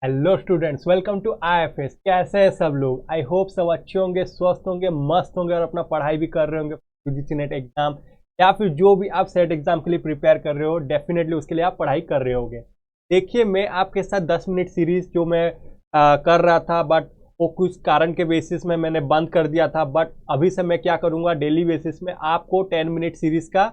Hello students, welcome to IFS. कैसे हैं सब लोग? आई होप सब अच्छे होंगे, स्वस्थ होंगे, मस्त होंगे और अपना पढ़ाई भी कर रहे होंगे यूजीसी नेट एग्जाम या फिर जो भी आप सेट एग्जाम के लिए प्रिपेयर कर रहे हो, डेफिनेटली उसके लिए आप पढ़ाई कर रहे होगे। देखिए, मैं आपके साथ 10 मिनट सीरीज जो मैं कर रहा था, बट वो कुछ कारण के बेसिस में मैंने बंद कर दिया था। बट अभी से मैं क्या करूँगा, डेली बेसिस में आपको 10 मिनट सीरीज का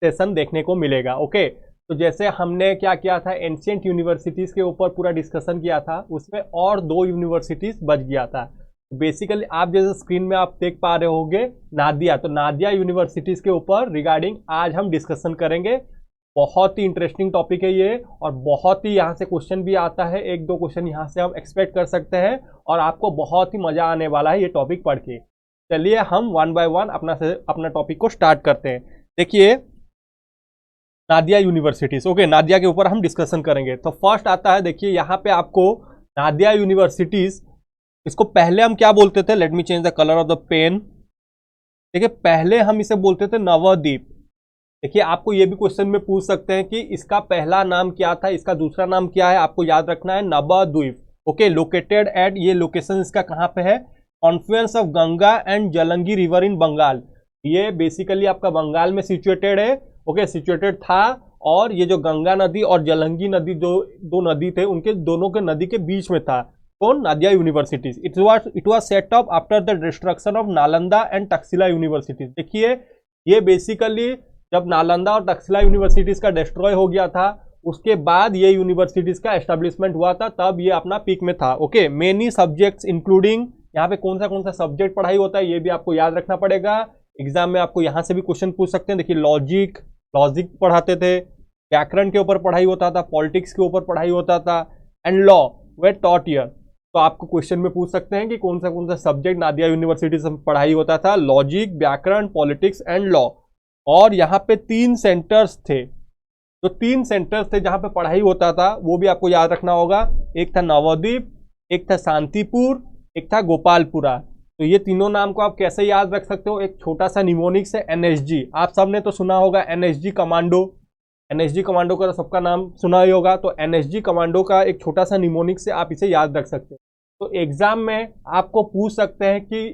सेशन देखने को मिलेगा। ओके, तो जैसे हमने क्या किया था, एंशियंट यूनिवर्सिटीज़ के ऊपर पूरा डिस्कशन किया था, उसमें और 2 यूनिवर्सिटीज़ बच गया था। बेसिकली आप जैसे स्क्रीन में आप देख पा रहे होंगे नादिया, तो नादिया यूनिवर्सिटीज़ के ऊपर रिगार्डिंग आज हम डिस्कशन करेंगे। बहुत ही इंटरेस्टिंग टॉपिक है ये, और बहुत ही यहाँ से क्वेश्चन भी आता है, 1-2 क्वेश्चन यहाँ से हम एक्सपेक्ट कर सकते हैं, और आपको बहुत ही मज़ा आने वाला है ये टॉपिक पढ़ के। चलिए हम 1 बाय 1 अपना टॉपिक को स्टार्ट करते हैं। देखिए, नादिया यूनिवर्सिटीज। ओके, नादिया के ऊपर हम डिस्कशन करेंगे। तो फर्स्ट आता है, देखिए यहाँ पे आपको नादिया यूनिवर्सिटीज, इसको पहले हम क्या बोलते थे, let me change the colour of the pen. देखिए, पहले हम इसे बोलते थे नवद्वीप। देखिए, आपको ये भी क्वेश्चन में पूछ सकते हैं कि इसका पहला नाम क्या था, इसका दूसरा नाम क्या है, आपको याद रखना है नवद्वीप। ओके, लोकेटेड एट, ये लोकेशन इसका कहाँ पे है, confluence of Ganga and Jalangi river in Bengal. ये बेसिकली आपका बंगाल में सिचुएटेड है। ओके, सिचुएटेड था, और ये जो गंगा नदी और जलंगी नदी, जो दो नदी थे, उनके दोनों के नदी के बीच में था। कौन? Nadia universities. It was set up after the destruction of Nalanda and Takshashila universities. देखिए, ये बेसिकली जब नालंदा और तक्षशिला यूनिवर्सिटीज का डिस्ट्रॉय हो गया था, उसके बाद ये यूनिवर्सिटीज का एस्टेब्लिशमेंट हुआ था, तब ये अपना पीक में था। ओके, मेनी सब्जेक्ट्स इंक्लूडिंग, यहाँ पे कौन सा सब्जेक्ट पढ़ाई होता है ये भी आपको याद रखना पड़ेगा। एग्जाम में आपको यहाँ से भी क्वेश्चन पूछ सकते हैं। देखिए, लॉजिक पढ़ाते थे, व्याकरण के ऊपर पढ़ाई होता था, पॉलिटिक्स के ऊपर पढ़ाई होता था, and law way taught here. तो आपको क्वेश्चन में पूछ सकते हैं कि कौन सा सब्जेक्ट नादिया यूनिवर्सिटी से पढ़ाई होता था। लॉजिक, व्याकरण, पॉलिटिक्स एंड लॉ। और यहाँ पे 3 सेंटर्स थे, जो 3 सेंटर्स थे जहाँ पे पढ़ाई होता था, वो भी आपको याद रखना होगा। एक था नवद्वीप, एक था शांतिपुर, एक था गोपालपुरा। तो ये तीनों नाम को आप कैसे याद रख सकते हो, एक छोटा सा निमोनिक से एनएसजी। आप सबने तो सुना होगा एनएसजी कमांडो। एनएसजी कमांडो का सबका नाम सुना ही होगा। तो एनएसजी कमांडो का एक छोटा सा निमोनिक से आप इसे याद रख सकते हो। तो एग्जाम में आपको पूछ सकते हैं कि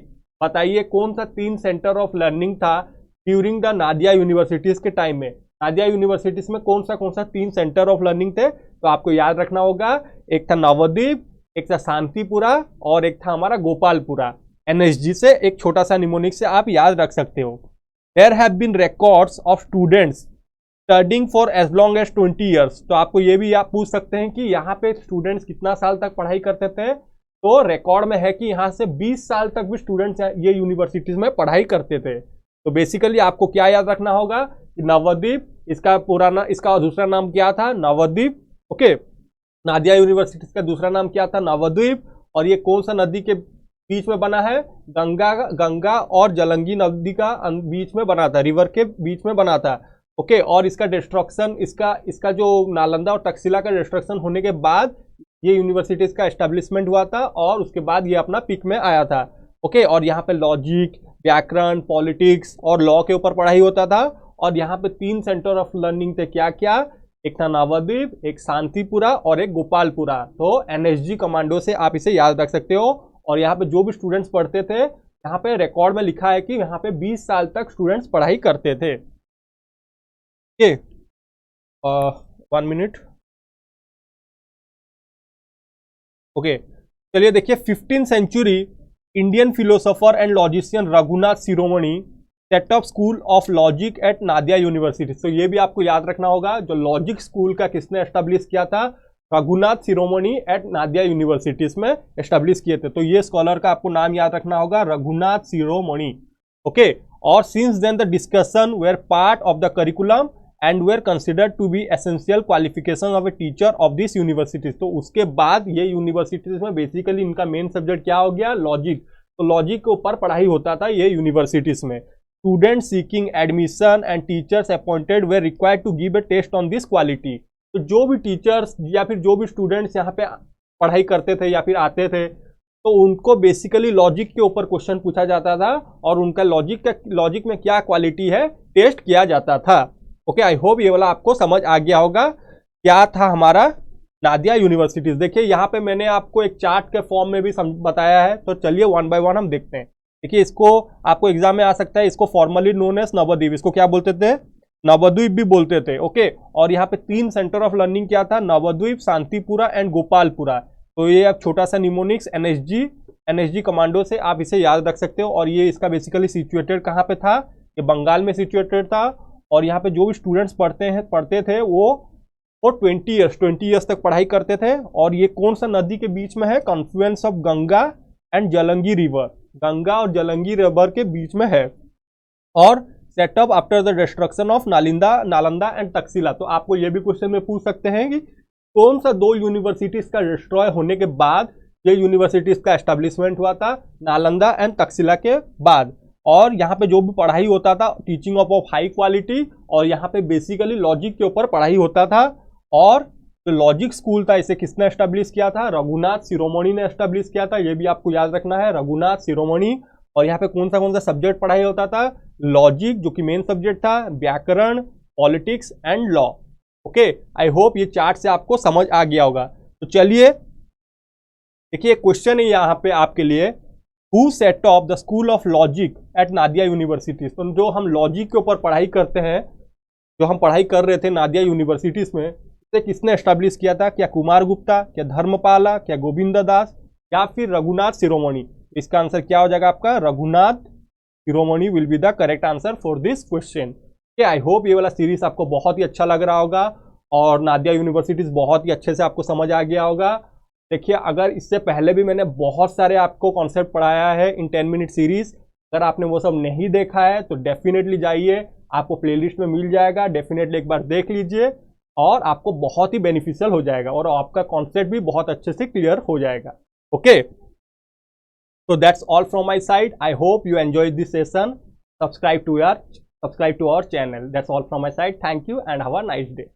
बताइए कौन सा 3 सेंटर ऑफ लर्निंग था ड्यूरिंग द नादिया यूनिवर्सिटीज के टाइम में। नादिया यूनिवर्सिटीज में कौन सा 3 सेंटर ऑफ लर्निंग थे, तो आपको याद रखना होगा। एक था नवद्वीप, एक था शांतिपुरा, और एक था हमारा गोपालपुरा। एनएसजी से एक छोटा सा निमोनिक से आप याद रख सकते हो। There have been records of students studying for as long as 20 years. तो आपको ये भी आप पूछ सकते हैं कि यहाँ पे स्टूडेंट्स कितना साल तक पढ़ाई करते थे। तो रिकॉर्ड में है कि यहाँ से 20 साल तक भी स्टूडेंट्स ये यूनिवर्सिटीज में पढ़ाई करते थे। तो बेसिकली आपको क्या याद रखना होगा कि नवद्वीप, इसका दूसरा नाम क्या था, नवद्वीप। ओके, नादिया यूनिवर्सिटीज का दूसरा नाम क्या था, नवद्वीप। और ये कौन सा नदी के बीच में बना है, गंगा और जलंगी नदी का बीच में बना था, रिवर के बीच में बना था। ओके, और इसका डिस्ट्रक्शन, इसका जो नालंदा और तक्षशिला का डिस्ट्रक्शन होने के बाद ये यूनिवर्सिटीज का एस्टेब्लिशमेंट हुआ था, और उसके बाद ये अपना पीक में आया था। ओके, और यहाँ पे लॉजिक, व्याकरण, पॉलिटिक्स और लॉ के ऊपर पढ़ाई होता था। और यहाँ पे 3 सेंटर ऑफ लर्निंग थे, क्या क्या, एक था नवद्वीप, एक शांतिपुरा और एक गोपालपुरा। तो एनएसजी कमांडो से आप इसे याद रख सकते हो। और यहाँ पे जो भी स्टूडेंट्स पढ़ते थे, यहाँ पे रिकॉर्ड में लिखा है कि यहाँ पे 20 साल तक स्टूडेंट्स पढ़ाई करते थे। Okay, 1 minute. ओके, चलिए देखिए, 15th century Indian philosopher and logician Raghunath Shiromani set up school of logic at Nadia university. तो ये भी आपको याद रखना होगा, जो लॉजिक स्कूल का किसने एस्टेब्लिश किया था, रघुनाथ शिरोमणि एट नादिया यूनिवर्सिटीज में एस्टेब्लिश किए थे। तो ये स्कॉलर का आपको नाम याद रखना होगा, रघुनाथ शिरोमणि। ओके, और since then the discussion were part of the curriculum and were considered to be essential qualification of a teacher of this universities. तो उसके बाद ये यूनिवर्सिटीज में बेसिकली इनका मेन सब्जेक्ट क्या हो गया, लॉजिक। तो लॉजिक के ऊपर पढ़ाई होता था ये यूनिवर्सिटीज में। Student seeking admission and teachers appointed were required to give a test on this quality. तो जो भी टीचर्स या फिर जो भी स्टूडेंट्स यहाँ पे पढ़ाई करते थे या फिर आते थे, तो उनको बेसिकली लॉजिक के ऊपर क्वेश्चन पूछा जाता था, और उनका लॉजिक में क्या क्वालिटी है टेस्ट किया जाता था। ओके, आई होप ये वाला आपको समझ आ गया होगा। क्या था हमारा नादिया यूनिवर्सिटीज। देखिए यहाँ पे मैंने आपको एक चार्ट के फॉर्म में भी बताया है, तो चलिए वन बाय वन हम देखते हैं। देखिए इसको आपको एग्जाम में आ सकता है, इसको फॉर्मली नोन एज नवद्वीप, इसको क्या बोलते थे, नवद्वीप भी बोलते थे। ओके, और यहाँ पे 3 सेंटर ऑफ लर्निंग क्या था, नवद्वीप, शांतिपुरा एंड गोपालपुरा। तो ये अब छोटा सा निमोनिक्स एनएसजी कमांडो से आप इसे याद रख सकते हो। और ये इसका बेसिकली सिचुएटेड कहाँ पे था, ये बंगाल में सिचुएटेड था। और यहाँ पे जो भी स्टूडेंट्स पढ़ते थे वो 20 ईयर्स तक पढ़ाई करते थे। और ये कौन सा नदी के बीच में है, confluence of Ganga and Jalangi river, Ganga और जलंगी रिवर के बीच में है। और setup after the destruction of Nalanda and Takshashila. तो आपको ये भी क्वेश्चन में पूछ सकते हैं कि कौन सा 2 यूनिवर्सिटीज का डिस्ट्रॉय होने के बाद ये यूनिवर्सिटीज का एस्टेब्लिशमेंट हुआ था, नालंदा एंड तक्षशिला के बाद। और यहाँ पे जो भी पढ़ाई होता था, टीचिंग ऑफ हाई क्वालिटी, और यहाँ पे बेसिकली लॉजिक के ऊपर पढ़ाई होता था। और जो लॉजिक स्कूल था इसे किसने एस्टेब्लिश किया था, रघुनाथ शिरोमणि ने एस्टेब्लिश किया था। ये भी आपको याद रखना है, रघुनाथ शिरोमणि। और यहाँ पे कौन सा सब्जेक्ट पढ़ाई होता था, लॉजिक जो कि मेन सब्जेक्ट था, व्याकरण, politics and law. Okay, I hope ये चार्ट से आपको समझ आ गया होगा। तो चलिए देखिए क्वेश्चन है यहाँ पे आपके लिए, who set up the school of logic at Nadia universities. तो जो हम लॉजिक के ऊपर पढ़ाई करते हैं, जो हम पढ़ाई कर रहे थे नादिया यूनिवर्सिटीज में, इसे किसने एस्टेब्लिश किया था, क्या कुमार गुप्ता, क्या धर्मपाला, क्या गोविंद दास, या फिर रघुनाथ शिरोमणि। इसका आंसर क्या हो जाएगा आपका, Raghunath Shiromani will be the correct answer for this question. I hope ये वाला सीरीज आपको बहुत ही अच्छा लग रहा होगा और नादिया यूनिवर्सिटीज बहुत ही अच्छे से आपको समझ आ गया होगा। देखिए अगर इससे पहले भी मैंने बहुत सारे आपको कॉन्सेप्ट पढ़ाया है इन 10 मिनट सीरीज, अगर आपने वो सब नहीं देखा है तो डेफिनेटली जाइए, आपको प्लेलिस्ट में मिल जाएगा, डेफिनेटली एक बार देख लीजिए और आपको बहुत ही बेनिफिशियल हो जाएगा और आपका कॉन्सेप्ट भी बहुत अच्छे से क्लियर हो जाएगा। Okay, so that's all from my side. I hope you enjoyed this session. Subscribe to our channel. That's all from my side. Thank you and have a nice day.